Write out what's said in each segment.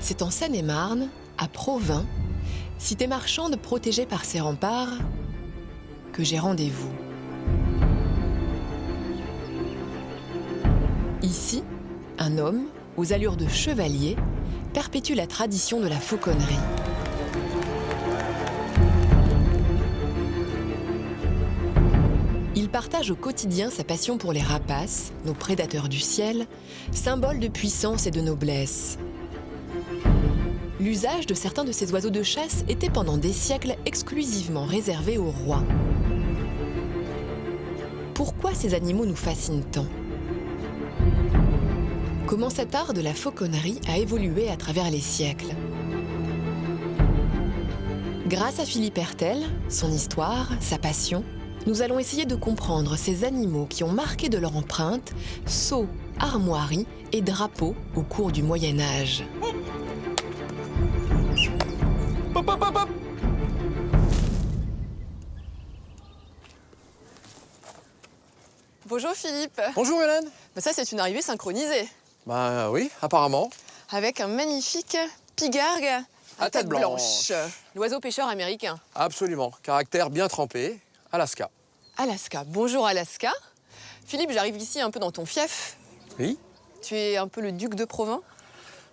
C'est en Seine-et-Marne, à Provins, cité marchande protégée par ses remparts, que j'ai rendez-vous. Ici, un homme, aux allures de chevalier, perpétue la tradition de la fauconnerie. Il partage au quotidien sa passion pour les rapaces, nos prédateurs du ciel, symboles de puissance et de noblesse. L'usage de certains de ces oiseaux de chasse était pendant des siècles exclusivement réservé aux rois. Pourquoi ces animaux nous fascinent tant ? Comment cet art de la fauconnerie a évolué à travers les siècles ? Grâce à Philippe Hertel, son histoire, sa passion, nous allons essayer de comprendre ces animaux qui ont marqué de leur empreinte sceaux, armoiries et drapeaux au cours du Moyen-Âge. Hop, hop, hop, hop. Bonjour Philippe. Bonjour Hélène. Ça c'est une arrivée synchronisée. Bah oui, apparemment. Avec un magnifique pigargue À tête blanche. L'oiseau pêcheur américain. Absolument. Caractère bien trempé. Alaska. Alaska. Bonjour Alaska. Philippe, j'arrive ici un peu dans ton fief. Oui. Tu es un peu le duc de Provins.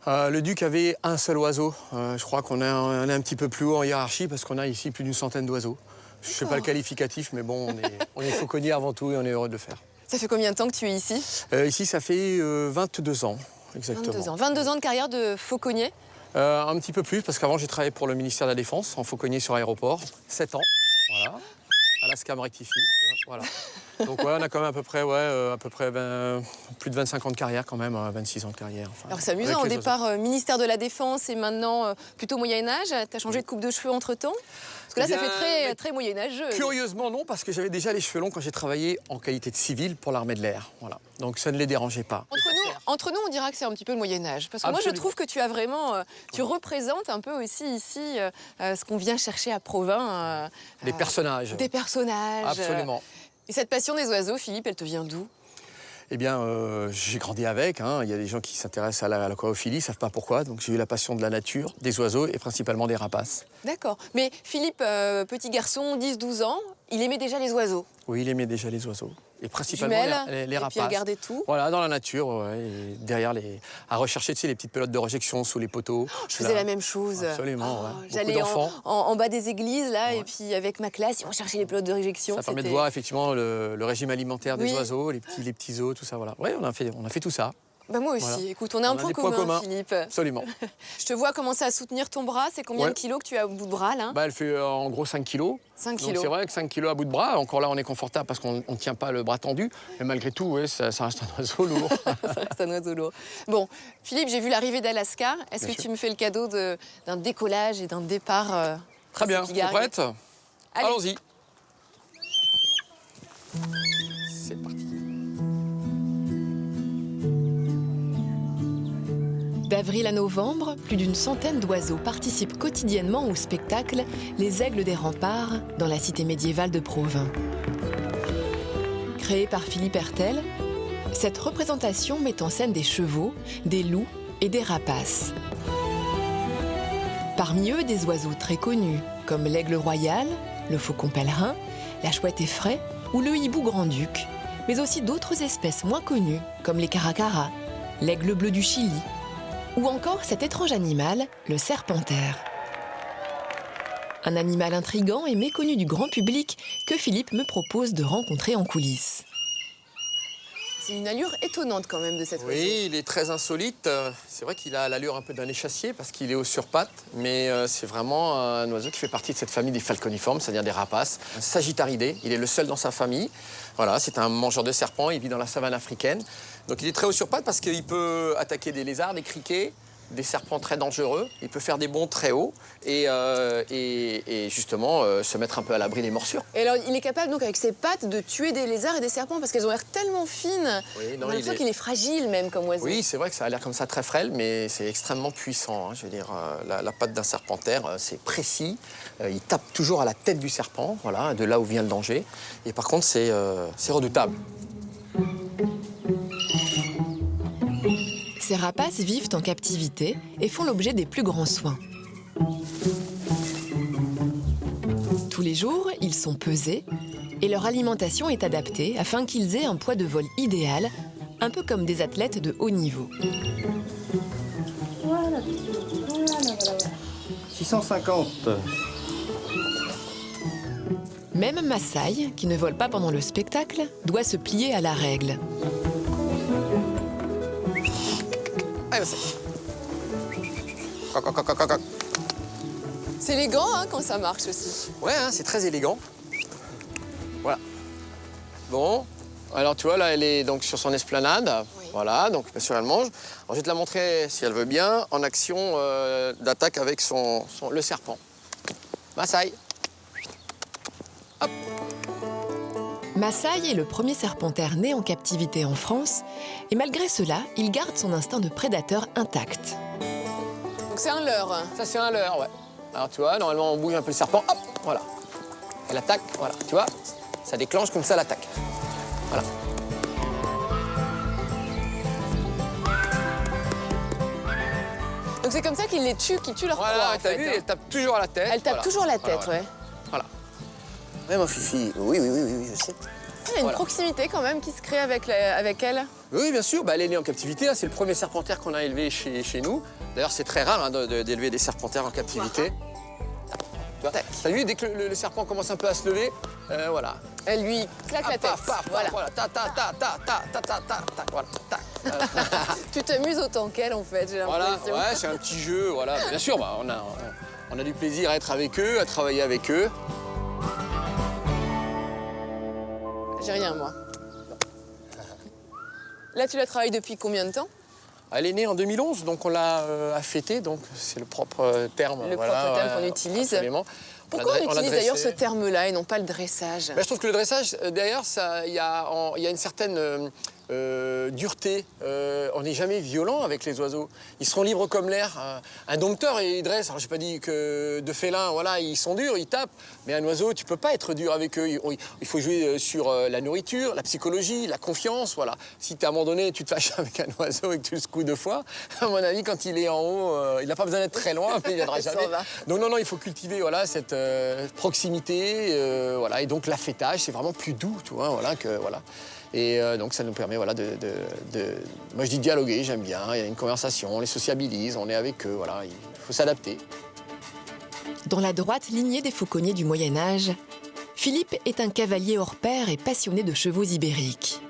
Le duc avait un seul oiseau. Je crois qu'on est un petit peu plus haut en hiérarchie parce qu'on a ici plus d'une centaine d'oiseaux. Je ne sais pas le qualificatif, mais bon, on est fauconnier avant tout et on est heureux de le faire. Ça fait combien de temps que tu es ici ? Ici, ça fait 22 ans, exactement. 22 ans. 22 ans de carrière de fauconnier. Un petit peu plus, parce qu'avant, j'ai travaillé pour le ministère de la Défense, en fauconnier sur aéroport. 7 ans, voilà. Alaska me rectifie, voilà. Donc ouais, on a quand même à peu près plus de 25 ans de carrière quand même, 26 ans de carrière. Enfin, alors c'est amusant, au départ ministère de la Défense et maintenant plutôt Moyen-Âge. Tu as changé de coupe de cheveux entre-temps ? Parce que là, ça fait très moyenâgeux. Curieusement, non, parce que j'avais déjà les cheveux longs quand j'ai travaillé en qualité de civil pour l'armée de l'air. Voilà. Donc ça ne les dérangeait pas. Entre nous, on dira que c'est un petit peu le Moyen-Âge. Parce que moi, je trouve que tu as vraiment... tu représentes un peu aussi ici ce qu'on vient chercher à Provins. Des personnages. Des personnages. Absolument. Et cette passion des oiseaux, Philippe, elle te vient d'où ? Eh bien, j'ai grandi avec. Il y a des gens qui s'intéressent à l'aquariophilie, ne savent pas pourquoi. Donc j'ai eu la passion de la nature, des oiseaux et principalement des rapaces. D'accord. Mais Philippe, petit garçon, 10-12 ans, il aimait déjà les oiseaux. Oui, il aimait déjà les oiseaux. Et principalement les rapaces. Et puis il regardait tout. Voilà, dans la nature, ouais, et derrière à rechercher les petites pelotes de rejection sous les poteaux. Je faisais la même chose. Absolument, ouais. J'allais en bas des églises, là, ouais. Et puis avec ma classe, on cherchait les pelotes de réjection. Ça permet de voir effectivement le régime alimentaire des oiseaux, les petits os, tout ça, voilà. Oui, on a fait tout ça. Bah moi aussi, voilà. Écoute, on a un point commun, Philippe. Absolument. Je te vois commencer à soutenir ton bras. C'est combien de kilos que tu as au bout de bras, là ? Elle fait en gros 5 kilos. 5 kilos. Donc c'est vrai que 5 kilos à bout de bras, encore là on est confortable parce qu'on ne tient pas le bras tendu. Mais malgré tout, ouais, ça reste un oiseau lourd. Ça reste un oiseau lourd. Bon, Philippe, j'ai vu l'arrivée d'Alaska. Est-ce que tu me fais le cadeau d'un décollage et d'un départ Très bien, tu es prête ? Allons-y. C'est parti. D'avril à novembre, plus d'une centaine d'oiseaux participent quotidiennement au spectacle Les Aigles des Remparts dans la cité médiévale de Provins. Créée par Philippe Hertel, cette représentation met en scène des chevaux, des loups et des rapaces. Parmi eux, des oiseaux très connus, comme l'aigle royal, le faucon pèlerin, la chouette effraie ou le hibou grand-duc, mais aussi d'autres espèces moins connues, comme les caracaras, l'aigle bleu du Chili, ou encore cet étrange animal, le serpentaire. Un animal intrigant et méconnu du grand public que Philippe me propose de rencontrer en coulisses. C'est une allure étonnante quand même de cet oiseau. Oui, il est très insolite. C'est vrai qu'il a l'allure un peu d'un échassier parce qu'il est haut sur pattes, mais c'est vraiment un oiseau qui fait partie de cette famille des falconiformes, c'est-à-dire des rapaces. Un sagittaridé, il est le seul dans sa famille. Voilà, c'est un mangeur de serpents, il vit dans la savane africaine. Donc il est très haut sur pattes parce qu'il peut attaquer des lézards, des criquets, des serpents très dangereux. Il peut faire des bonds très hauts et justement se mettre un peu à l'abri des morsures. Et alors, il est capable donc avec ses pattes de tuer des lézards et des serpents parce qu'elles ont l'air tellement fines. Oui, non, on a l'impression qu'il est fragile même comme oiseau. Oui, c'est vrai que ça a l'air comme ça très frêle, mais c'est extrêmement puissant. Je veux dire, la patte d'un serpentaire, c'est précis. Il tape toujours à la tête du serpent, voilà, de là où vient le danger. Et par contre, c'est redoutable. Ces rapaces vivent en captivité et font l'objet des plus grands soins. Tous les jours, ils sont pesés et leur alimentation est adaptée afin qu'ils aient un poids de vol idéal, un peu comme des athlètes de haut niveau. Voilà. 650. Même Maasai, qui ne vole pas pendant le spectacle, doit se plier à la règle. Allez, vas-y. Coq, coq, coq, coq, coq. C'est élégant hein, quand ça marche aussi. Ouais, hein, c'est très élégant. Voilà. Bon, alors tu vois, là, elle est donc sur son esplanade. Oui. Voilà, donc bien sûr, elle mange. Alors, je vais te la montrer, si elle veut bien, en action d'attaque avec le serpent. Maasai. Hop. Maasai est le premier serpentaire né en captivité en France, et malgré cela, il garde son instinct de prédateur intact. Donc c'est un leurre. Ça, c'est un leurre, ouais. Alors, tu vois, normalement, on bouge un peu le serpent. Hop, voilà. Elle attaque, voilà. Tu vois, ça déclenche comme ça l'attaque. Voilà. Donc c'est comme ça qu'il les tue, qu'il tue leur proie. Voilà, en t'as fait, vu, hein. elle tape toujours à la tête. Elle tape voilà. toujours la tête, Voilà, ouais. Voilà. Ouais, mon fifi. Oui, je sais. Il y a une Voilà. proximité quand même qui se crée avec elle. Oui, bien sûr. Bah, elle est née en captivité. Hein. C'est le premier serpentaire qu'on a élevé chez nous. D'ailleurs, c'est très rare hein, d'élever des serpentaires en captivité. Tu vois, t'as vu, dès que le serpent commence un peu à se lever, voilà. Elle lui claque la tête. Paf, paf, voilà. voilà. Ta, ta, ta, ta, ta, ta, ta, ta, ta, voilà. Ta, voilà. Tu t'amuses autant qu'elle en fait, j'ai Voilà, l'impression. ouais, c'est un petit jeu, voilà. Bien sûr, bah, on a du plaisir à être avec eux, à travailler avec eux. J'ai rien moi. Là tu la travailles depuis combien de temps? Elle est née en 2011, donc on l'a affêtée, donc c'est le propre terme. Le propre terme qu'on utilise. Absolument. Pourquoi on l'a utilise d'ailleurs dressée. ce terme-là et non pas le dressage? Ben, je trouve que le dressage, d'ailleurs, il y a une certaine dureté. On n'est jamais violent avec les oiseaux. Ils seront libres comme l'air. Un dompteur, il dresse. Alors, j'ai pas dit que de félins, voilà, ils sont durs, ils tapent. Mais un oiseau, tu peux pas être dur avec eux. Il faut jouer sur la nourriture, la psychologie, la confiance, voilà. Si à un moment donné, tu te fâches avec un oiseau et que tu le secoues 2 fois, à mon avis, quand il est en haut, il n'a pas besoin d'être très loin, mais il viendra Il s'en jamais. va. Donc non, il faut cultiver voilà, cette proximité, voilà, et donc l'affêtage, c'est vraiment plus doux, tu vois, voilà, que voilà. Et donc ça nous permet voilà, moi je dis dialoguer, j'aime bien, il y a une conversation, on les sociabilise, on est avec eux, voilà, il faut s'adapter. Dans la droite lignée des fauconniers du Moyen-Âge, Philippe est un cavalier hors pair et passionné de chevaux ibériques.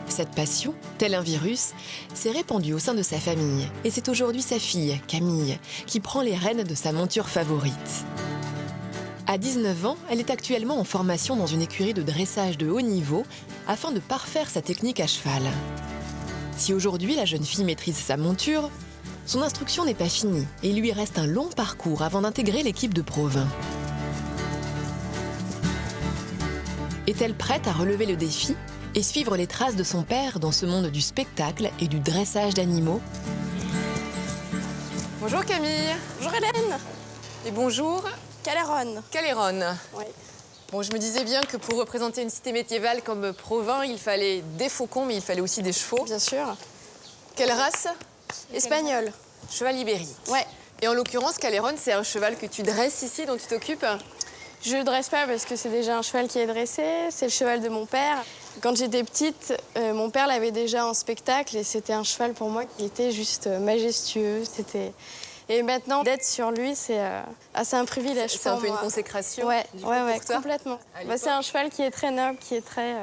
Cette passion, tel un virus, s'est répandue au sein de sa famille. Et c'est aujourd'hui sa fille, Camille, qui prend les rênes de sa monture favorite. À 19 ans, elle est actuellement en formation dans une écurie de dressage de haut niveau afin de parfaire sa technique à cheval. Si aujourd'hui la jeune fille maîtrise sa monture, son instruction n'est pas finie et il lui reste un long parcours avant d'intégrer l'équipe de Provins. Est-elle prête à relever le défi et suivre les traces de son père dans ce monde du spectacle et du dressage d'animaux? Bonjour Camille. Bonjour Hélène. Et bonjour Caléron. Caléron. Oui. Bon, je me disais bien que pour représenter une cité médiévale comme Provins, il fallait des faucons, mais il fallait aussi des chevaux. Bien sûr. Quelle race? Espagnol. Cheval Ibérie. Ouais. Et en l'occurrence, Caléron, c'est un cheval que tu dresses ici, dont tu t'occupes? Je le dresse pas parce que c'est déjà un cheval qui est dressé. C'est le cheval de mon père. Quand j'étais petite, mon père l'avait déjà en spectacle et c'était un cheval pour moi qui était juste majestueux. Et maintenant, d'être sur lui, c'est un privilège C'est un pour peu une moi. consécration. Ouais, du coup, ouais, pour toi complètement. À l'époque. C'est un cheval qui est très noble, qui est très...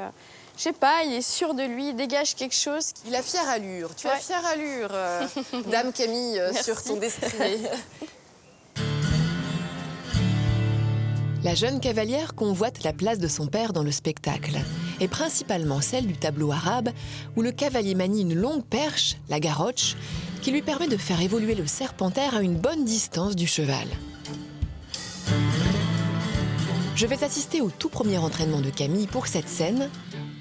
je sais pas, il est sûr de lui, il dégage quelque chose. Il a fière allure. Tu as Ouais. fière allure, Dame Camille, sur Merci. ton destrier. La jeune cavalière convoite la place de son père dans le spectacle, et principalement celle du tableau arabe, où le cavalier manie une longue perche, la garroche, qui lui permet de faire évoluer le serpentaire à une bonne distance du cheval. Je vais assister au tout premier entraînement de Camille pour cette scène,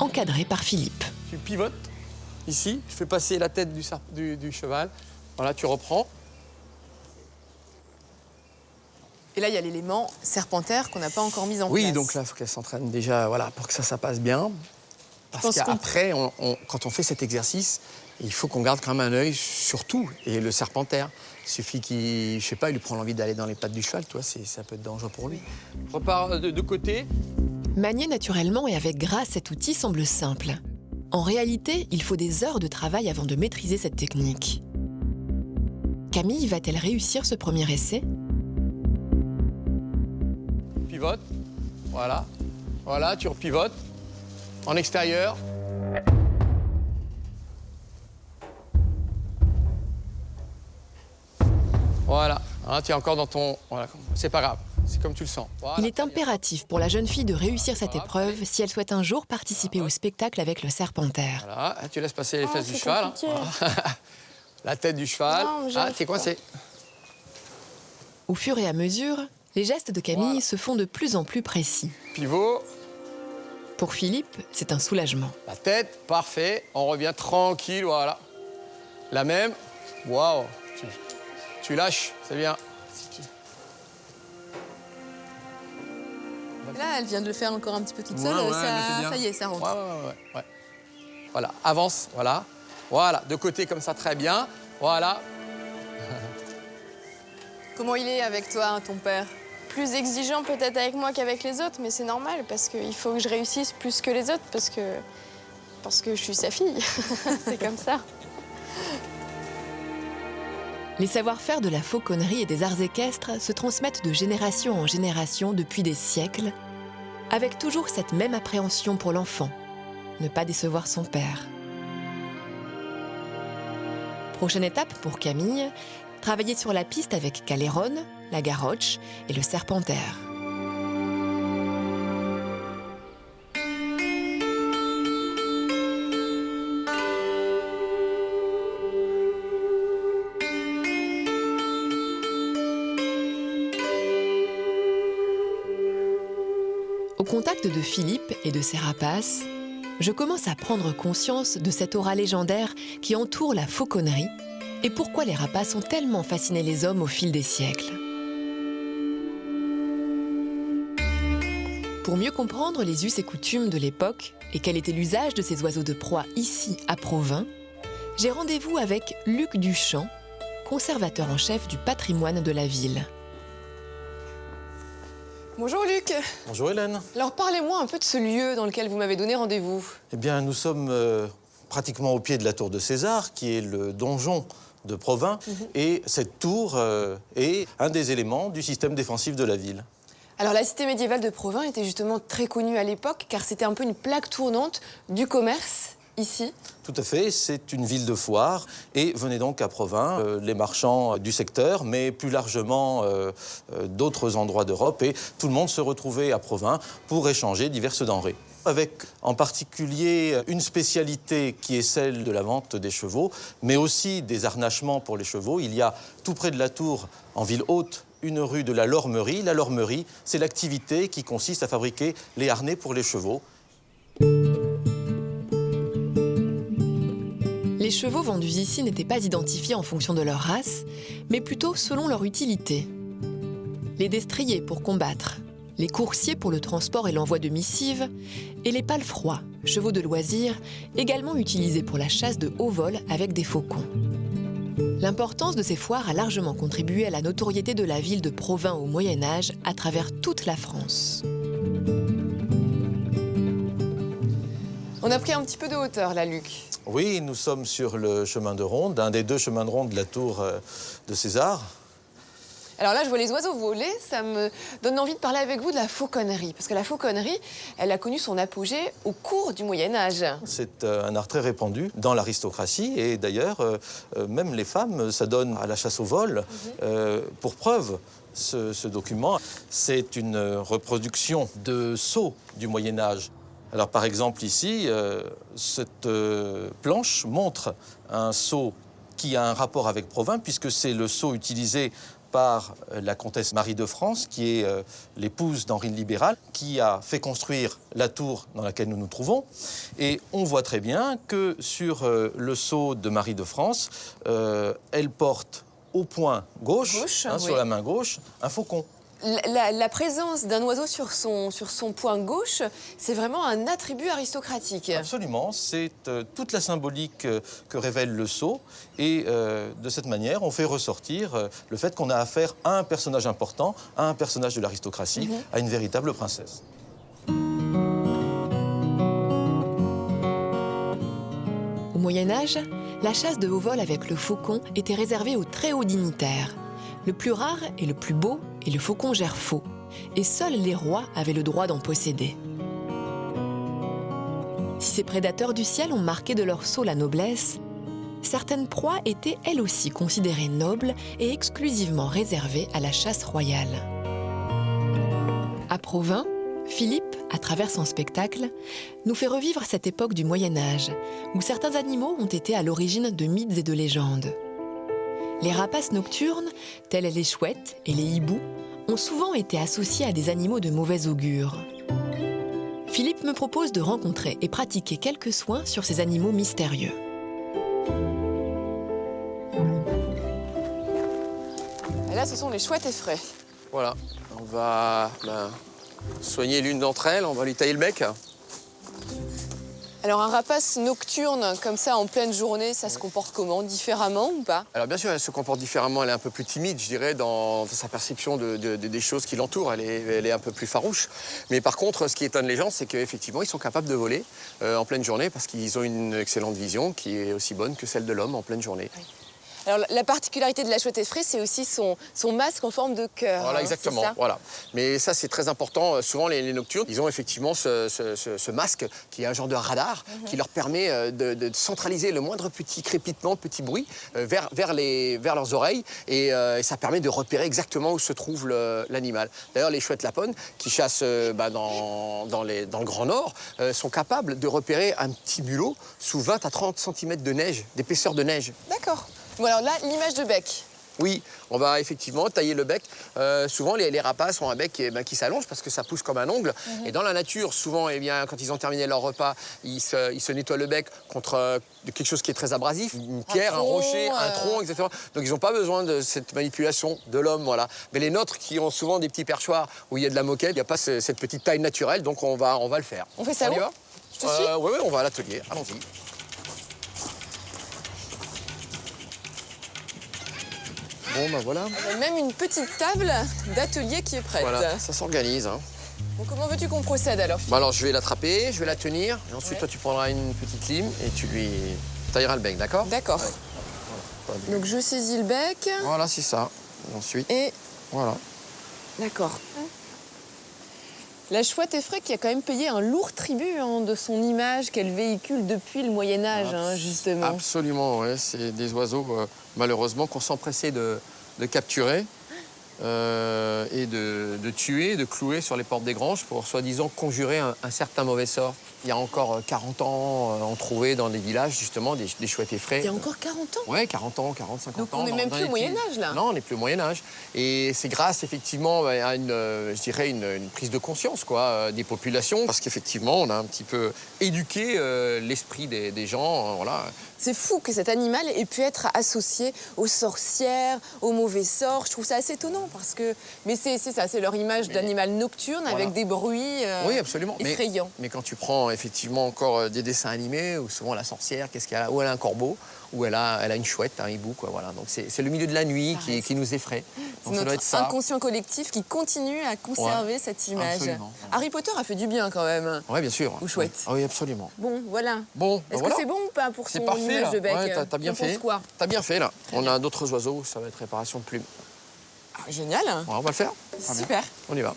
encadrée par Philippe. Tu pivotes ici, tu fais passer la tête du cheval. Voilà, tu reprends. Et là, il y a l'élément serpentaire qu'on n'a pas encore mis en place. Oui, donc là, il faut qu'elle s'entraîne déjà voilà, pour que ça passe bien. Parce pense qu'on- qu'après, quand on fait cet exercice, Il faut qu'on garde quand même un œil sur tout. Et le serpentaire, il suffit qu'il, je sais pas, il lui prend l'envie d'aller dans les pattes du cheval, tu vois, ça peut être dangereux pour lui. Je repars de côté. Manier naturellement et avec grâce cet outil semble simple. En réalité, il faut des heures de travail avant de maîtriser cette technique. Camille va-t-elle réussir ce premier essai? Pivote, voilà. Voilà, tu repivotes. En extérieur. Voilà, hein, tu es encore dans ton... Voilà, c'est pas grave, c'est comme tu le sens. Voilà. Il est impératif pour la jeune fille de réussir cette épreuve si elle souhaite un jour participer au spectacle avec le serpentaire. Voilà, tu laisses passer les fesses du cheval. Compliqué. Voilà. La tête du cheval. Non, Ah, t'es coincé. Au fur et à mesure, les gestes de Camille Voilà. se font de plus en plus précis. Pivot, Pour Philippe, c'est un soulagement. la tête, parfait. On revient tranquille, voilà. La même. Waouh. Tu lâches, c'est bien. Là, elle vient de le faire encore un petit peu toute Ouais, seule. ouais, elle le fait bien. Ça y est, ça rentre. Ouais. Voilà, avance, voilà. Voilà, de côté comme ça, très bien. Voilà. Comment il est avec toi, ton père? Plus exigeant peut-être avec moi qu'avec les autres, mais c'est normal parce qu'il faut que je réussisse plus que les autres parce que je suis sa fille. C'est comme ça. Les savoir-faire de la fauconnerie et des arts équestres se transmettent de génération en génération depuis des siècles, avec toujours cette même appréhension pour l'enfant, ne pas décevoir son père. Prochaine étape pour Camille, travailler sur la piste avec Caléron, la Garroche et le Serpentaire. Au contact de Philippe et de ses rapaces, je commence à prendre conscience de cette aura légendaire qui entoure la fauconnerie et pourquoi les rapaces ont tellement fasciné les hommes au fil des siècles. Pour mieux comprendre les us et coutumes de l'époque et quel était l'usage de ces oiseaux de proie ici à Provins, j'ai rendez-vous avec Luc Duchamp, conservateur en chef du patrimoine de la ville. Bonjour Luc. Bonjour Hélène. Alors parlez-moi un peu de ce lieu dans lequel vous m'avez donné rendez-vous. Eh bien, nous sommes pratiquement au pied de la tour de César, qui est le donjon de Provins. Et cette tour est un des éléments du système défensif de la ville. Alors la cité médiévale de Provins était justement très connue à l'époque car c'était un peu une plaque tournante du commerce ici. Tout à fait, c'est une ville de foire. Et venaient donc à Provins les marchands du secteur, mais plus largement d'autres endroits d'Europe. Et tout le monde se retrouvait à Provins pour échanger diverses denrées. Avec en particulier une spécialité qui est celle de la vente des chevaux, mais aussi des harnachements pour les chevaux. Il y a tout près de la tour, en ville haute, une rue de la Lormerie. La Lormerie, c'est l'activité qui consiste à fabriquer les harnais pour les chevaux. Les chevaux vendus ici n'étaient pas identifiés en fonction de leur race, mais plutôt selon leur utilité. Les destriers pour combattre, les coursiers pour le transport et l'envoi de missives, et les palefrois, chevaux de loisirs, également utilisés pour la chasse de haut vol avec des faucons. L'importance de ces foires a largement contribué à la notoriété de la ville de Provins au Moyen-Âge à travers toute la France. On a pris un petit peu de hauteur là, Luc. Oui, nous sommes sur le chemin de ronde, un des deux chemins de ronde de la tour de César. Alors là, je vois les oiseaux voler, ça me donne envie de parler avec vous de la fauconnerie. Parce que la fauconnerie, elle a connu son apogée au cours du Moyen-Âge. C'est un art très répandu dans l'aristocratie et d'ailleurs, même les femmes s'adonnent à la chasse au vol. Pour preuve, ce document, c'est une reproduction de sceaux du Moyen-Âge. Alors par exemple ici, cette planche montre un sceau qui a un rapport avec Provins puisque c'est le sceau utilisé par la comtesse Marie de France, qui est l'épouse d'Henri le Libéral, qui a fait construire la tour dans laquelle nous nous trouvons. Et on voit très bien que sur le sceau de Marie de France, elle porte au poing gauche, oui. sur la main gauche, un faucon. la présence d'un oiseau sur son poing gauche, c'est vraiment un attribut aristocratique. Absolument, c'est toute la symbolique que révèle le sceau. Et de cette manière, on fait ressortir le fait qu'on a affaire à un personnage important, à un personnage de l'aristocratie, à une véritable princesse. Au Moyen-Âge, la chasse de haut vol avec le faucon était réservée aux très hauts dignitaires. Le plus rare et le plus beau est le faucon gerfaut, et seuls les rois avaient le droit d'en posséder. Si ces prédateurs du ciel ont marqué de leur sceau la noblesse, certaines proies étaient elles aussi considérées nobles et exclusivement réservées à la chasse royale. À Provins, Philippe, à travers son spectacle, nous fait revivre cette époque du Moyen-Âge, où certains animaux ont été à l'origine de mythes et de légendes. Les rapaces nocturnes, tels les chouettes et les hiboux, ont souvent été associés à des animaux de mauvais augure. Philippe me propose de rencontrer et pratiquer quelques soins sur ces animaux mystérieux. Et là, ce sont les chouettes effraies. Voilà, on va soigner l'une d'entre elles, on va lui tailler le bec. Alors un rapace nocturne, comme ça, en pleine journée, ça se comporte comment? Différemment ou pas? Alors bien sûr, elle se comporte différemment, elle est un peu plus timide, je dirais, dans sa perception des choses qui l'entourent. Elle est un peu plus farouche. Mais par contre, ce qui étonne les gens, c'est qu'effectivement, ils sont capables de voler en pleine journée parce qu'ils ont une excellente vision qui est aussi bonne que celle de l'homme en pleine journée. Oui. Alors la particularité de la chouette effraie, c'est aussi son masque en forme de cœur. Voilà, exactement. Voilà. Mais ça, c'est très important. Souvent, les nocturnes, ils ont effectivement ce masque qui est un genre de radar qui leur permet de centraliser le moindre petit crépitement, petit bruit vers leurs oreilles. Et ça permet de repérer exactement où se trouve l'animal. D'ailleurs, les chouettes lapones qui chassent dans le Grand Nord sont capables de repérer un petit bulot sous 20 à 30 cm de neige, d'épaisseur de neige. D'accord. Bon, alors là, l'image de bec. Oui, on va effectivement tailler le bec. Souvent, les rapaces ont un bec qui s'allonge parce que ça pousse comme un ongle. Et dans la nature, souvent, quand ils ont terminé leur repas, ils se nettoient le bec contre quelque chose qui est très abrasif, une pierre, un rocher, un tronc, etc. Donc, ils n'ont pas besoin de cette manipulation de l'homme, voilà. Mais les nôtres, qui ont souvent des petits perchoirs où il y a de la moquette, il n'y a pas cette petite taille naturelle, donc on va le faire. On fait ça où? Y va? Je te suis? Oui, on va à l'atelier. Allons-y. Bon, voilà. On a même une petite table d'atelier qui est prête. Voilà, ça s'organise. Hein. Bon, comment veux-tu qu'on procède alors, Philippe? Alors, je vais l'attraper, je vais la tenir. Et ensuite, toi, tu prendras une petite lime et tu lui tailleras le bec, d'accord? D'accord. Ouais. Voilà. Donc, je saisis le bec. Voilà, c'est ça. Et ensuite, Et... voilà. D'accord. La chouette effraie qui a quand même payé un lourd tribut de son image qu'elle véhicule depuis le Moyen-Âge, justement. Absolument, ouais. C'est des oiseaux, malheureusement, qu'on s'empressait de capturer et de tuer, de clouer sur les portes des granges pour, soi-disant, conjurer un certain mauvais sort. Il y a encore 40 ans, on trouvait dans des villages, justement, des chouettes effraies. Il y a encore 40 ans? Oui, 40 ans, 40, 50 Donc ans. on n'est même plus au Moyen-Âge, là? Non, on n'est plus au Moyen-Âge. Et c'est grâce, effectivement, à je dirais une prise de conscience, quoi, des populations. Parce qu'effectivement, on a un petit peu éduqué l'esprit des gens, voilà. C'est fou que cet animal ait pu être associé aux sorcières, aux mauvais sorts. Je trouve ça assez étonnant parce que... Mais c'est ça, c'est leur image d'animal nocturne voilà. avec des bruits oui, absolument. effrayants. Mais quand tu prends effectivement encore des dessins animés où souvent la sorcière, qu'est-ce qu'elle a? Ou elle a un corbeau, ou elle a une chouette, un hibou, quoi, voilà. Donc c'est le milieu de la nuit qui nous effraie. Donc ça doit être notre ça. inconscient collectif qui continue à conserver cette image. Absolument. Harry Potter a fait du bien quand même. Oui, bien sûr. Ou chouette. Ah oui, absolument. Bon, voilà. Bon, Est-ce voilà. que c'est bon ou pas pour son C'est parfait, image là. de bec? Ouais, t'as bien T'en penses fait. quoi? T'as bien fait, là. On a d'autres oiseaux, ça va être réparation de plumes. Ah, génial. Ouais, on va le faire. Très bien. Super. On y va.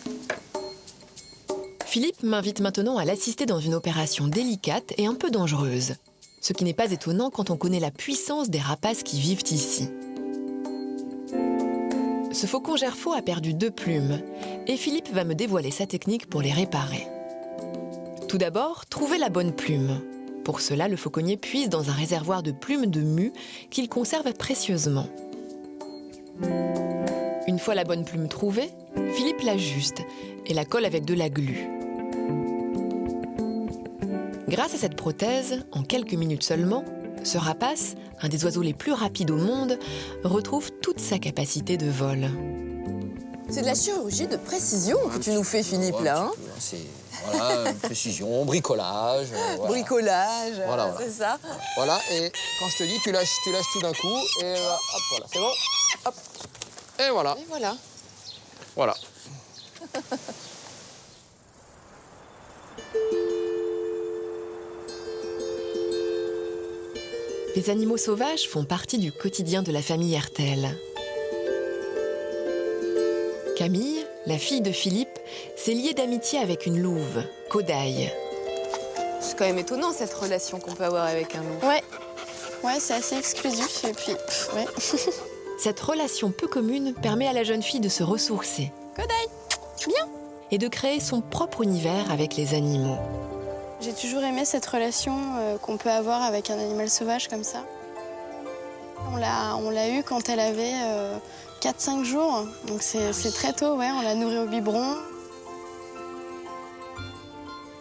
Philippe m'invite maintenant à l'assister dans une opération délicate et un peu dangereuse. Ce qui n'est pas étonnant quand on connaît la puissance des rapaces qui vivent ici. Ce faucon gerfaut a perdu 2 plumes et Philippe va me dévoiler sa technique pour les réparer. Tout d'abord, trouver la bonne plume. Pour cela, le fauconnier puise dans un réservoir de plumes de mue qu'il conserve précieusement. Une fois la bonne plume trouvée, Philippe l'ajuste et la colle avec de la glu. Grâce à cette prothèse, en quelques minutes seulement, ce rapace, un des oiseaux les plus rapides au monde, retrouve toute sa capacité de vol. C'est de la chirurgie de précision que tu nous fais, Philippe, là. Hein. C'est voilà, précision, bricolage. Voilà. Bricolage, Voilà. c'est ça. Voilà, et quand je te dis, tu lâches tout d'un coup, et hop, voilà, c'est bon. Hop. Et voilà. Et voilà. Voilà. Les animaux sauvages font partie du quotidien de la famille Hertel. Camille, la fille de Philippe, s'est liée d'amitié avec une louve, Kodaï. C'est quand même étonnant, cette relation qu'on peut avoir avec un loup. Ouais, c'est assez exclusif et puis, ouais. Cette relation peu commune permet à la jeune fille de se ressourcer. Kodaï, bien. Et de créer son propre univers avec les animaux. J'ai toujours aimé cette relation qu'on peut avoir avec un animal sauvage comme ça. On l'a eue quand elle avait 4-5 jours, donc c'est très tôt, ouais. On l'a nourrie au biberon.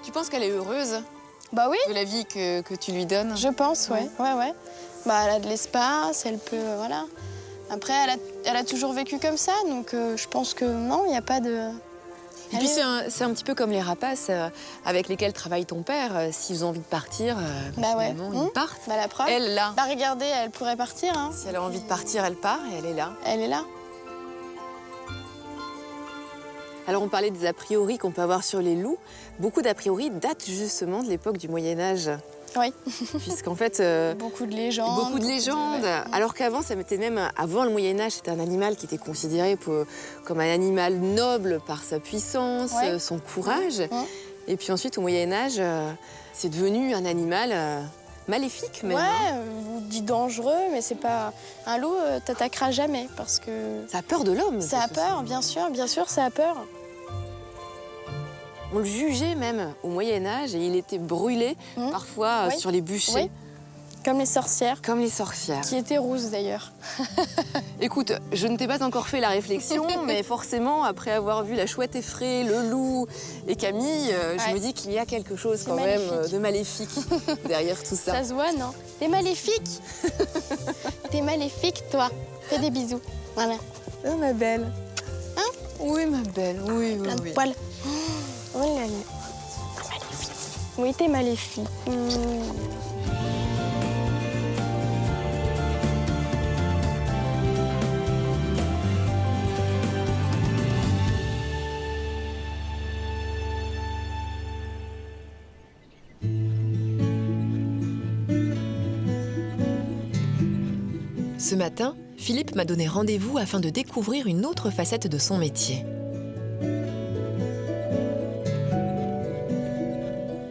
Tu penses qu'elle est heureuse Bah oui, de la vie que tu lui donnes? je pense, ouais. Bah, elle a de l'espace, elle peut, voilà. Après, elle a toujours vécu comme ça, donc je pense que non, il n'y a pas de... Et puis c'est un petit peu comme les rapaces avec lesquels travaille ton père. S'ils ont envie de partir, Bah ouais. finalement, ils partent. Bah la preuve. Elle, là, Bah regardez, elle pourrait partir, hein. si elle a envie de partir, elle part et elle est là. Elle est là. Alors on parlait des a priori qu'on peut avoir sur les loups. Beaucoup d'a priori datent justement de l'époque du Moyen-Âge. Oui. Puisqu'en fait... Beaucoup de légendes. Beaucoup de légendes. Ouais. Alors qu'avant, ça mettait même, avant le Moyen-Âge, c'était un animal qui était considéré comme un animal noble par sa puissance, Ouais. son courage. Ouais. Et puis ensuite, au Moyen-Âge, c'est devenu un animal maléfique même. Ouais, on dit dangereux, mais c'est pas... Un loup t'attaquera jamais, parce que... Ça a peur de l'homme. Ça a peur, bien sûr, ça a peur. On le jugeait même au Moyen-Âge et il était brûlé parfois Oui. sur les bûchers. Oui. Comme les sorcières, Comme les sorcières. qui étaient rousses d'ailleurs. Écoute, je ne t'ai pas encore fait la réflexion, mais forcément, après avoir vu la chouette effraie, le loup et Camille, je Ouais. me dis qu'il y a quelque chose C'est quand même maléfique. de maléfique derrière tout ça. Ça se voit, non? T'es maléfique. T'es maléfique, toi. Fais des bisous. Voilà. Oh, ma belle. Hein? Oui, ma belle, oui, Plein oui, de oui. poils. Oh là là. Maléfique. Oui, t'es maléfique. Ce matin, Philippe m'a donné rendez-vous afin de découvrir une autre facette de son métier.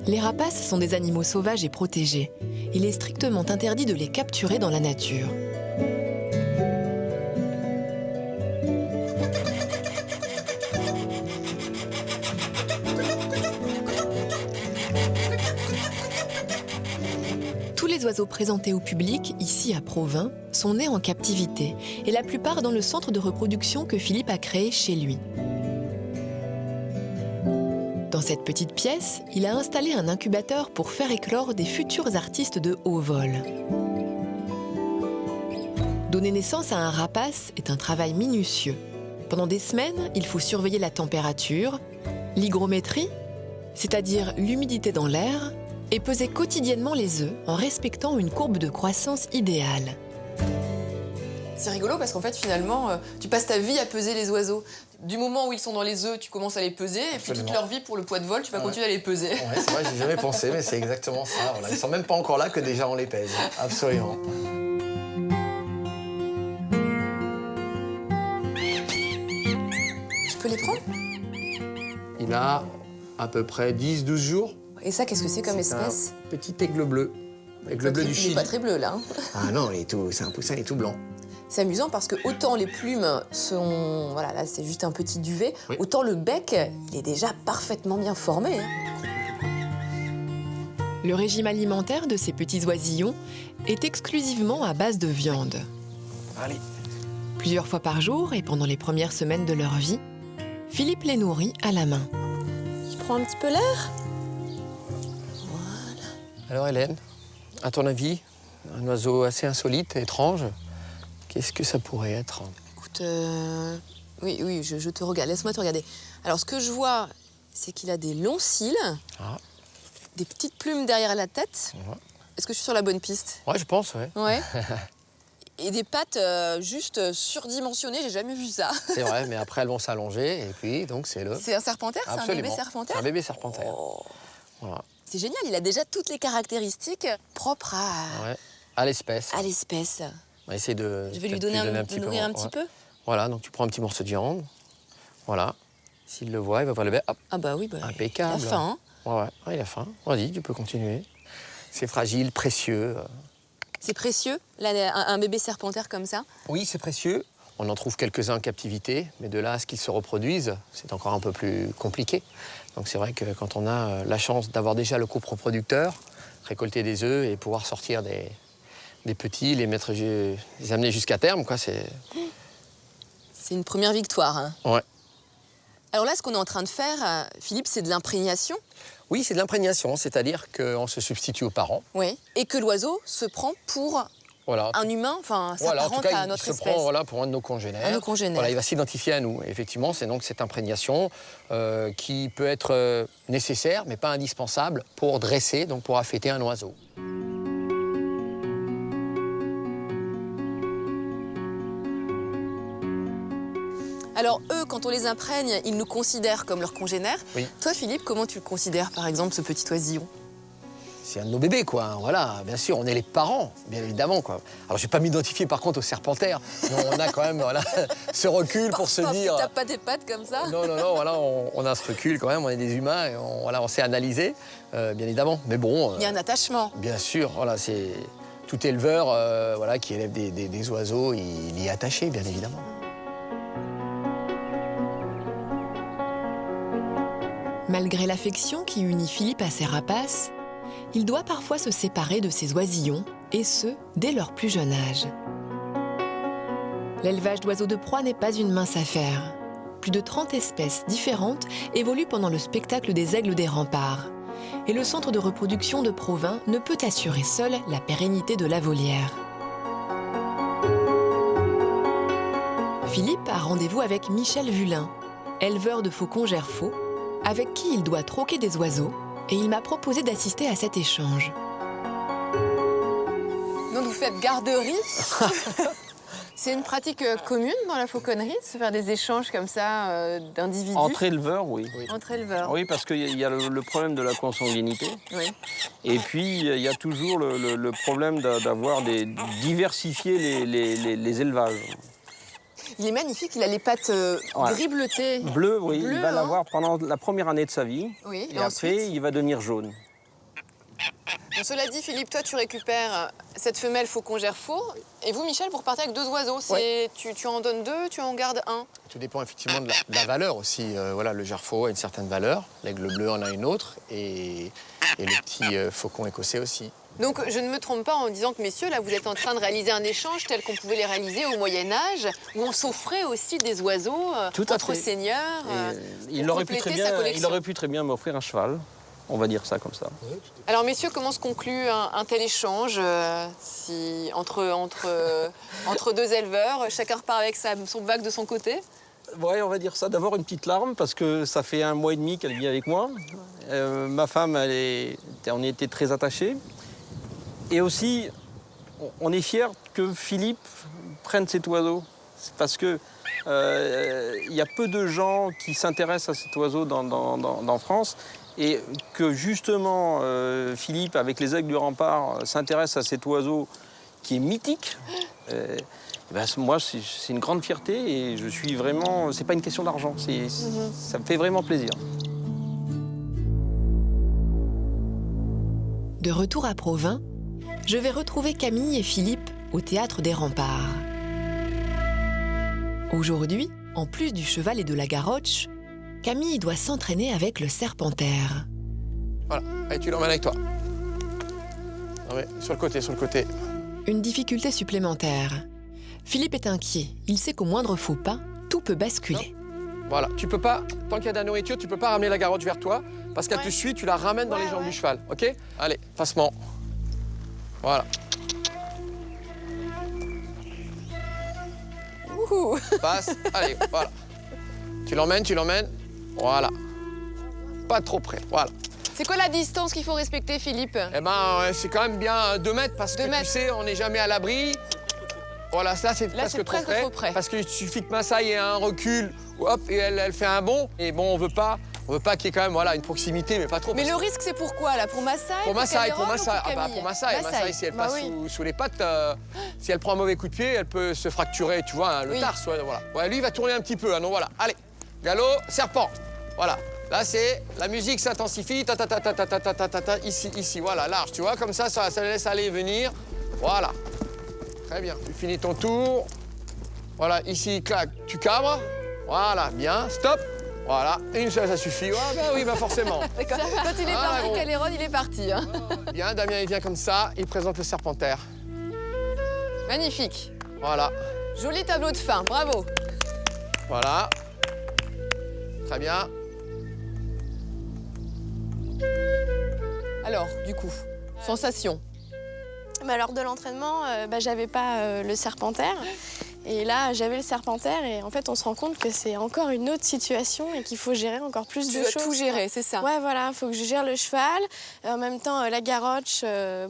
Les rapaces sont des animaux sauvages et protégés. Il est strictement interdit de les capturer dans la nature. Tous les oiseaux présentés au public, ici à Provins, sont nés en captivité, et la plupart dans le centre de reproduction que Philippe a créé chez lui. Dans cette petite pièce, il a installé un incubateur pour faire éclore des futurs artistes de haut vol. Donner naissance à un rapace est un travail minutieux. Pendant des semaines, il faut surveiller la température, l'hygrométrie, c'est-à-dire l'humidité dans l'air, et peser quotidiennement les œufs en respectant une courbe de croissance idéale. C'est rigolo parce qu'en fait, finalement, tu passes ta vie à peser les oiseaux. Du moment où ils sont dans les œufs, tu commences à les peser, et puis toute leur vie, pour le poids de vol, tu vas continuer à les peser. Ouais, c'est vrai, j'ai jamais pensé, mais c'est exactement ça. Voilà. Ils sont même pas encore là que déjà on les pèse. Absolument. Je peux les prendre? Il a à peu près 10-12 jours. Et ça, qu'est-ce que c'est comme C'est un espèce? petit aigle bleu. Aigle bleu du Il est Chili. pas très bleu, là. Hein. Ah non, c'est un poussin, il est tout blanc. C'est amusant parce que autant les plumes sont... Voilà, là, c'est juste un petit duvet. Oui. Autant le bec, il est déjà parfaitement bien formé. Hein. Le régime alimentaire de ces petits oisillons est exclusivement à base de viande. Allez. Plusieurs fois par jour et pendant les premières semaines de leur vie, Philippe les nourrit à la main. Je prends un petit peu l'air. Alors Hélène, à ton avis, un oiseau assez insolite, étrange, qu'est-ce que ça pourrait être? Écoute, Oui, oui, je te regarde. Laisse-moi te regarder. Alors, ce que je vois, c'est qu'il a des longs cils, des petites plumes derrière la tête. Ouais. Est-ce que je suis sur la bonne piste? Ouais, je pense, ouais. Ouais. Et des pattes juste surdimensionnées, j'ai jamais vu ça. C'est vrai, mais après, elles vont s'allonger, et puis, donc, c'est le... C'est un serpentaire? C'est un Absolument. bébé serpentaire? C'est un bébé serpentaire. Oh. Voilà. C'est génial, il a déjà toutes les caractéristiques propres Ouais. À l'espèce. à l'espèce. On va essayer de... Je vais lui peut-être donner lui un, de nourrir un petit peu. Voilà, donc tu prends un petit morceau de viande. Voilà. S'il le voit, il va voir le bébé. Hop, Ah bah oui, bah, impeccable. il a faim. Hein. Ouais, il a faim. Vas-y, tu peux continuer. C'est fragile, précieux. C'est précieux, là, un bébé serpentaire comme ça. Oui, c'est précieux. On en trouve quelques-uns en captivité, mais de là à ce qu'ils se reproduisent, c'est encore un peu plus compliqué. Donc c'est vrai que quand on a la chance d'avoir déjà le coproducteur, récolter des œufs et pouvoir sortir des petits, les amener jusqu'à terme, quoi, c'est... C'est une première victoire. Hein. Ouais. Alors là, ce qu'on est en train de faire, Philippe, c'est de l'imprégnation. Oui, c'est de l'imprégnation, c'est-à-dire qu'on se substitue aux parents. Oui. Et que l'oiseau se prend pour Voilà. un humain, enfin, Voilà, en tout s'apparente cas, à il notre se espèce. prend voilà, pour un de nos congénères. Un de nos congénères. Voilà, il va s'identifier à nous. Et effectivement, c'est donc cette imprégnation qui peut être nécessaire, mais pas indispensable, pour dresser, donc pour affêter un oiseau. Alors eux, quand on les imprègne, ils nous considèrent comme leurs congénères. Oui. Toi, Philippe, comment tu le considères, par exemple, ce petit oisillon? C'est un de nos bébés, quoi. Hein, voilà, bien sûr, on est les parents, bien évidemment, quoi. Alors, je vais pas m'identifier, par contre, aux serpentaires. Non, on a quand même, voilà, ce recul pour se dire... Tu tapes pas tes pattes comme ça? Non, non, non, voilà, on a ce recul quand même, on est des humains, et on sait analyser, bien évidemment. Mais bon... Il y a un attachement. Bien sûr, voilà, c'est... Tout éleveur voilà, qui élève des oiseaux, il y est attaché, bien évidemment. Malgré l'affection qui unit Philippe à ses rapaces, il doit parfois se séparer de ses oisillons, et ce, dès leur plus jeune âge. L'élevage d'oiseaux de proie n'est pas une mince affaire. Plus de 30 espèces différentes évoluent pendant le spectacle des aigles des remparts. Et le centre de reproduction de Provins ne peut assurer seul la pérennité de la volière. Philippe a rendez-vous avec Michel Vulin, éleveur de faucons gerfaux, avec qui il doit troquer des oiseaux, et il m'a proposé d'assister à cet échange. Donc vous faites garderie. C'est une pratique commune dans la fauconnerie, de se faire des échanges comme ça d'individus? Entre éleveurs, oui. Entre éleveurs. Oui, parce qu'il y a le problème de la consanguinité. Oui. Et puis, il y a toujours le problème d'avoir diversifier les élevages. Il est magnifique, il a les pattes gris bleuté. Bleu, oui, Bleu, il va hein. l'avoir pendant la première année de sa vie. Oui, Et après, il va devenir jaune. Bon, cela dit, Philippe, toi, tu récupères cette femelle faucon gerfaux. Et vous, Michel, vous repartez avec 2 oiseaux. Tu en donnes 2, tu en gardes 1. Tout dépend effectivement de la valeur aussi. Voilà, le gerfaut a une certaine valeur, l'aigle bleu en a une autre, et le petit faucon écossais aussi. Donc, je ne me trompe pas en disant que, messieurs, là, vous êtes en train de réaliser un échange tel qu'on pouvait les réaliser au Moyen-Âge, où on s'offrait aussi des oiseaux Tout à entre fait. seigneurs. Il aurait pu très bien m'offrir un cheval. On va dire ça comme ça. Alors, messieurs, comment se conclut un tel échange entre 2 éleveurs? Chacun repart avec son bac de son côté? Ouais, on va dire ça. D'abord, une petite larme, parce que ça fait 1 mois et demi qu'elle vit avec moi. Ma femme, on y était très attachés. Et aussi, on est fiers que Philippe prenne cet oiseau. C'est parce que y a peu de gens qui s'intéressent à cet oiseau dans France. Et que justement, Philippe, avec les aigles du rempart, s'intéresse à cet oiseau qui est mythique. Moi, c'est une grande fierté et je suis vraiment... C'est pas une question d'argent, ça me fait vraiment plaisir. De retour à Provins, je vais retrouver Camille et Philippe au Théâtre des Remparts. Aujourd'hui, en plus du cheval et de la garroche, Camille doit s'entraîner avec le serpentaire. Voilà, allez, tu l'emmènes avec toi. Non mais, sur le côté. Une difficulté supplémentaire. Philippe est inquiet. Il sait qu'au moindre faux pas, tout peut basculer. Voilà, tu peux pas, tant qu'il y a de la nourriture, tu peux pas ramener la garroche vers toi, parce qu'elle te suit, tu la ramènes dans les jambes du cheval, ok? Allez, passement. Voilà. Ouh. Passe, allez, voilà. Tu l'emmènes. Voilà. Pas trop près, voilà. C'est quoi la distance qu'il faut respecter, Philippe? Eh ben, c'est quand même bien 2 mètres parce que 2 mètres. tu sais, on n'est jamais à l'abri. Voilà, là, c'est presque trop près. Parce qu'il suffit que Massaï ait un recul, hop, et elle fait un bond. Et bon, on veut pas qu'il y ait quand même voilà, une proximité, mais pas trop. Mais le risque, c'est pour quoi, là? Pour Massaï? Pour Massaï. Cameron, ou Ah bah, Camille pour Massaï, si elle passe sous les pattes, si elle prend un mauvais coup de pied, elle peut se fracturer, tu vois, hein, le tarse. Voilà. Ouais, lui, il va tourner un petit peu, hein, donc voilà. Allez, galop, serpent. Voilà. Là, c'est la musique s'intensifie, ici, voilà, large, tu vois, comme ça laisse aller et venir. Voilà. Très bien. Tu finis ton tour. Voilà, ici, clac, tu cabres. Voilà, bien, stop. Voilà, une seule, ça suffit. Ah, ben oui, ben forcément. D'accord. Quand il est parti, Caléron, il est parti. Hein. Bien, Damien, il vient comme ça, il présente le serpentaire. Magnifique. Voilà. Joli tableau de fin, bravo. Voilà. Très bien. Alors, du coup, sensation. Bah, lors de l'entraînement, j'avais pas le serpentaire. Et là, j'avais le serpentaire. Et en fait, on se rend compte que c'est encore une autre situation et qu'il faut gérer encore plus Tu de dois choses. tout gérer, c'est ça. Ouais, voilà, il faut que je gère le cheval, en même temps la garroche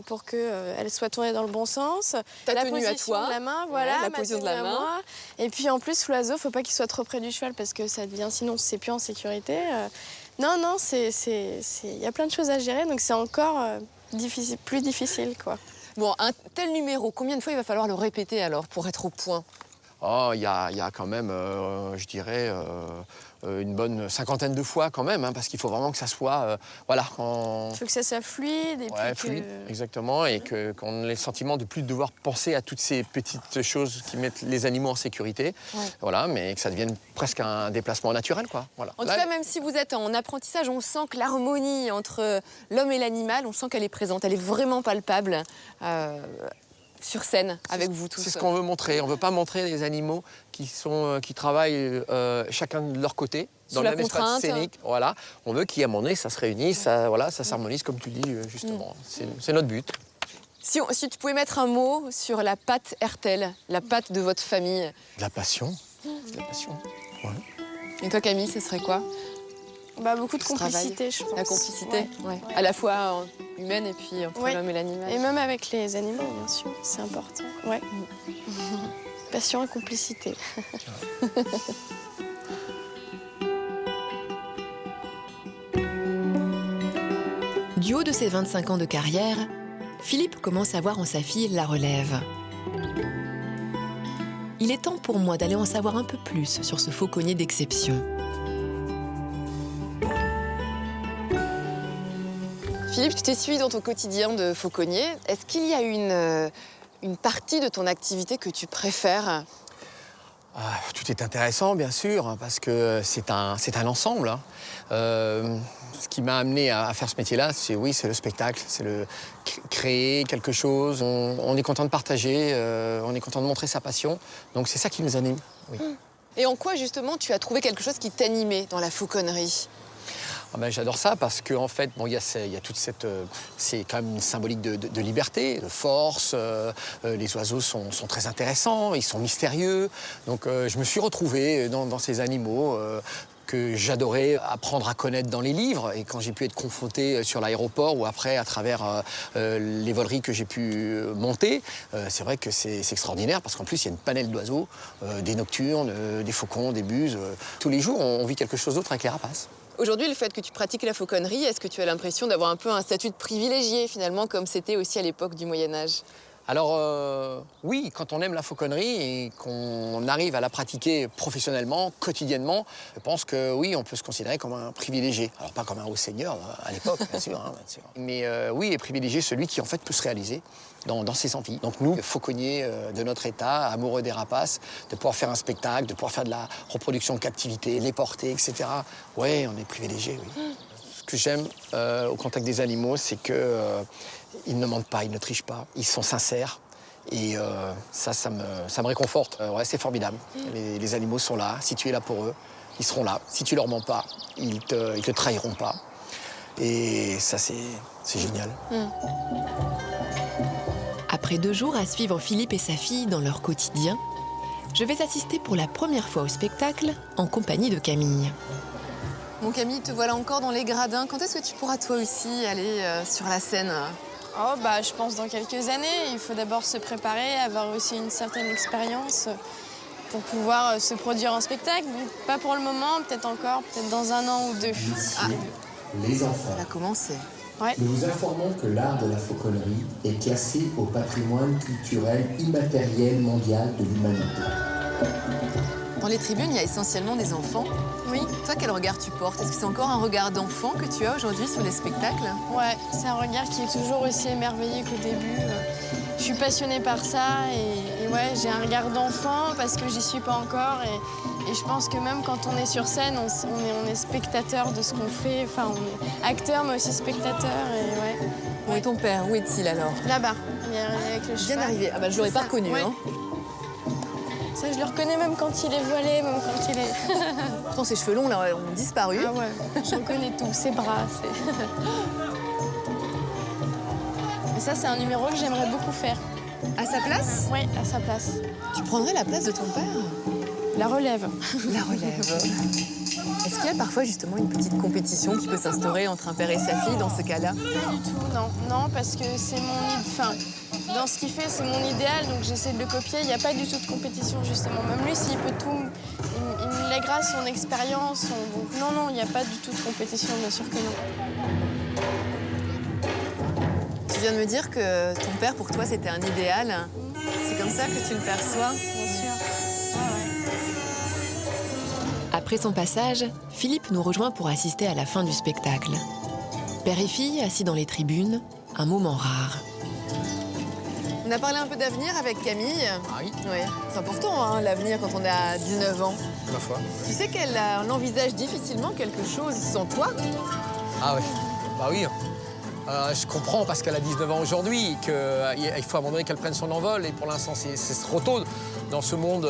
pour qu'elle soit tournée dans le bon sens. Ta la tenue à position toi. de la main, voilà, la ma position de tenue la à main. moi. Et puis en plus, l'oiseau, faut pas qu'il soit trop près du cheval parce que ça devient, sinon c'est plus en sécurité. Non, il y a plein de choses à gérer, donc c'est encore plus difficile, quoi. Bon, un tel numéro, combien de fois il va falloir le répéter alors pour être au point? Oh, il y a quand même, je dirais, une bonne cinquantaine de fois quand même, hein, parce qu'il faut vraiment que ça soit, voilà, Il faut que ça soit fluide. Et ouais, puis fluide, exactement, et qu'on ait le sentiment de plus devoir penser à toutes ces petites choses qui mettent les animaux en sécurité, voilà, mais que ça devienne presque un déplacement naturel, quoi. Voilà. En tout cas, même si vous êtes en apprentissage, on sent que l'harmonie entre l'homme et l'animal, on sent qu'elle est présente, elle est vraiment palpable. Sur scène avec vous tous. C'est ce qu'on veut montrer. On ne veut pas montrer des animaux qui travaillent chacun de leur côté, dans le même espace scénique. Voilà. On veut qu'à un moment donné, ça se réunisse, ça s'harmonise, comme tu dis, justement. C'est notre but. Si tu pouvais mettre un mot sur la patte Hertel, la patte de votre famille. De la passion. De la passion. Ouais. Et toi, Camille, ce serait quoi? Beaucoup de complicité, je pense. La complicité, ouais. À la fois humaine et puis entre l'homme et l'animal. Et même avec les animaux, bien sûr, c'est important. Ouais. Passion et complicité. Du haut de ses 25 ans de carrière, Philippe commence à voir en sa fille la relève. Il est temps pour moi d'aller en savoir un peu plus sur ce fauconnier d'exception. Philippe, tu t'es suivi dans ton quotidien de fauconnier. Est-ce qu'il y a une partie de ton activité que tu préfères? Tout est intéressant, bien sûr, parce que c'est un ensemble. Hein. Ce qui m'a amené à faire ce métier-là, c'est le spectacle, c'est le créer quelque chose. On est content de partager, on est content de montrer sa passion. Donc c'est ça qui nous anime. Oui. Et en quoi, justement, tu as trouvé quelque chose qui t'animait dans la fauconnerie? J'adore ça parce qu'en fait, il y a toute cette... c'est quand même une symbolique de liberté, de force. Les oiseaux sont très intéressants, ils sont mystérieux. Donc je me suis retrouvé dans ces animaux que j'adorais apprendre à connaître dans les livres. Et quand j'ai pu être confronté sur l'aéroport ou après à travers les voleries que j'ai pu monter, c'est vrai que c'est extraordinaire parce qu'en plus, il y a une panelle d'oiseaux, des nocturnes, des faucons, des buses. Tous les jours, on vit quelque chose d'autre avec les rapaces. Aujourd'hui, le fait que tu pratiques la fauconnerie, est-ce que tu as l'impression d'avoir un peu un statut de privilégié, finalement, comme c'était aussi à l'époque du Moyen-Âge? Alors oui, quand on aime la fauconnerie et qu'on arrive à la pratiquer professionnellement, quotidiennement, je pense que oui, on peut se considérer comme un privilégié. Alors pas comme un haut seigneur à l'époque, bien sûr, bien sûr. Mais oui, et privilégié celui qui en fait peut se réaliser dans ses envies. Donc nous, fauconniers de notre état, amoureux des rapaces, de pouvoir faire un spectacle, de pouvoir faire de la reproduction de captivité, les porter, etc. Oui, on est privilégiés, oui. Ce que j'aime au contact des animaux, c'est que ils ne mentent pas, ils ne trichent pas, ils sont sincères. Et ça me réconforte. Ouais, c'est formidable. Les animaux sont là. Si tu es là pour eux, ils seront là. Si tu leur mens pas, ils te trahiront pas. Et ça, c'est génial. Après 2 jours à suivre Philippe et sa fille dans leur quotidien, je vais assister pour la première fois au spectacle en compagnie de Camille. Bon Camille, te voilà encore dans les gradins. Quand est-ce que tu pourras toi aussi aller sur la scène? Oh, bah, je pense dans quelques années. Il faut d'abord se préparer, avoir aussi une certaine expérience pour pouvoir se produire en spectacle. Donc, pas pour le moment, peut-être encore, peut-être dans 1 an ou 2. Ah, Les enfants, ça va commencer. Ouais. nous vous informons que l'art de la fauconnerie est classé au patrimoine culturel immatériel mondial de l'humanité. Dans les tribunes, il y a essentiellement des enfants. Oui. Toi, quel regard tu portes? Est-ce que c'est encore un regard d'enfant que tu as aujourd'hui sur les spectacles? Ouais, c'est un regard qui est toujours aussi émerveillé qu'au début. Je suis passionnée par ça et ouais, j'ai un regard d'enfant parce que j'y suis pas encore et je pense que même quand on est sur scène, on est spectateur de ce qu'on fait. Enfin, on est acteur mais aussi spectateur et ouais. Où est ton père? Où est-il alors? Là-bas, avec le cheval. Bien arrivé. Ah bah je l'aurais pas reconnu. Ouais. Hein. Ça, je le reconnais même quand il est voilé, même quand il est... Pourtant, ses cheveux longs là, ont disparu. Ah ouais, j'en connais tout, ses bras, Et ça, c'est un numéro que j'aimerais beaucoup faire. À sa place? Oui, à sa place. Tu prendrais la place de ton père? La relève. La relève. Est-ce qu'il y a parfois justement une petite compétition qui peut s'instaurer entre un père et sa fille dans ce cas-là? Pas du tout, non. Non, parce que c'est mon... Enfin, dans ce qu'il fait, c'est mon idéal, donc j'essaie de le copier. Il n'y a pas du tout de compétition, justement. Même lui, s'il peut tout... Il me lèguera son expérience. Donc non, il n'y a pas du tout de compétition, bien sûr que non. Tu viens de me dire que ton père, pour toi, c'était un idéal. C'est comme ça que tu le perçois? Bien sûr. Après son passage, Philippe nous rejoint pour assister à la fin du spectacle. Père et fille, assis dans les tribunes, un moment rare. On a parlé un peu d'avenir avec Camille. Ah oui, Oui, c'est important, hein, l'avenir quand on a 19 ans. ma foi. Tu sais qu'elle envisage difficilement quelque chose sans toi? Ah oui, bah oui. Je comprends parce qu'elle a 19 ans aujourd'hui, qu'il faut à un moment donné qu'elle prenne son envol et pour l'instant c'est trop tôt. Dans ce monde,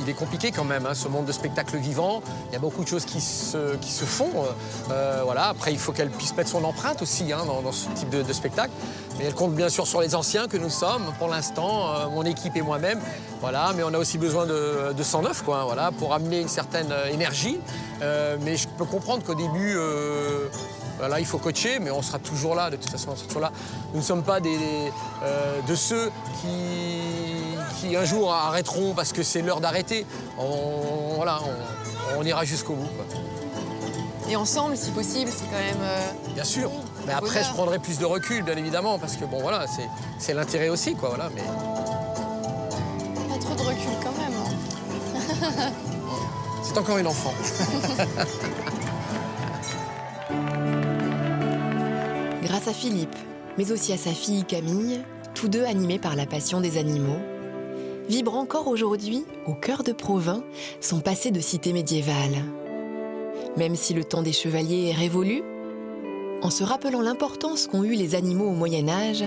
il est compliqué quand même, hein, ce monde de spectacle vivant. Il y a beaucoup de choses qui se font. Voilà. Après, il faut qu'elle puisse mettre son empreinte aussi hein, dans ce type de spectacle. Mais elle compte bien sûr sur les anciens que nous sommes, pour l'instant, mon équipe et moi-même. Voilà. Mais on a aussi besoin de 109 quoi, hein, voilà, pour amener une certaine énergie. Mais je peux comprendre qu'au début... Voilà, il faut coacher, mais on sera toujours là, de toute façon, on sera toujours là. Nous ne sommes pas de ceux qui un jour arrêteront parce que c'est l'heure d'arrêter. On ira jusqu'au bout. Quoi. Et ensemble, si possible, c'est quand même... Bien sûr, mais après je prendrai plus de recul, bien évidemment, parce que bon, voilà, c'est l'intérêt aussi, quoi, voilà. Mais... Pas trop de recul quand même. Hein. C'est encore une enfant. Grâce à Philippe, mais aussi à sa fille Camille, tous deux animés par la passion des animaux, vibre encore aujourd'hui, au cœur de Provins, son passé de cité médiévale. Même si le temps des chevaliers est révolu, en se rappelant l'importance qu'ont eue les animaux au Moyen-Âge,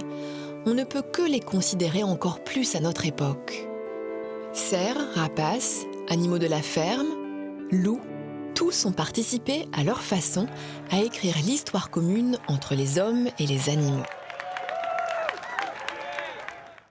on ne peut que les considérer encore plus à notre époque. Cerfs, rapaces, animaux de la ferme, loups, tous ont participé à leur façon à écrire l'histoire commune entre les hommes et les animaux.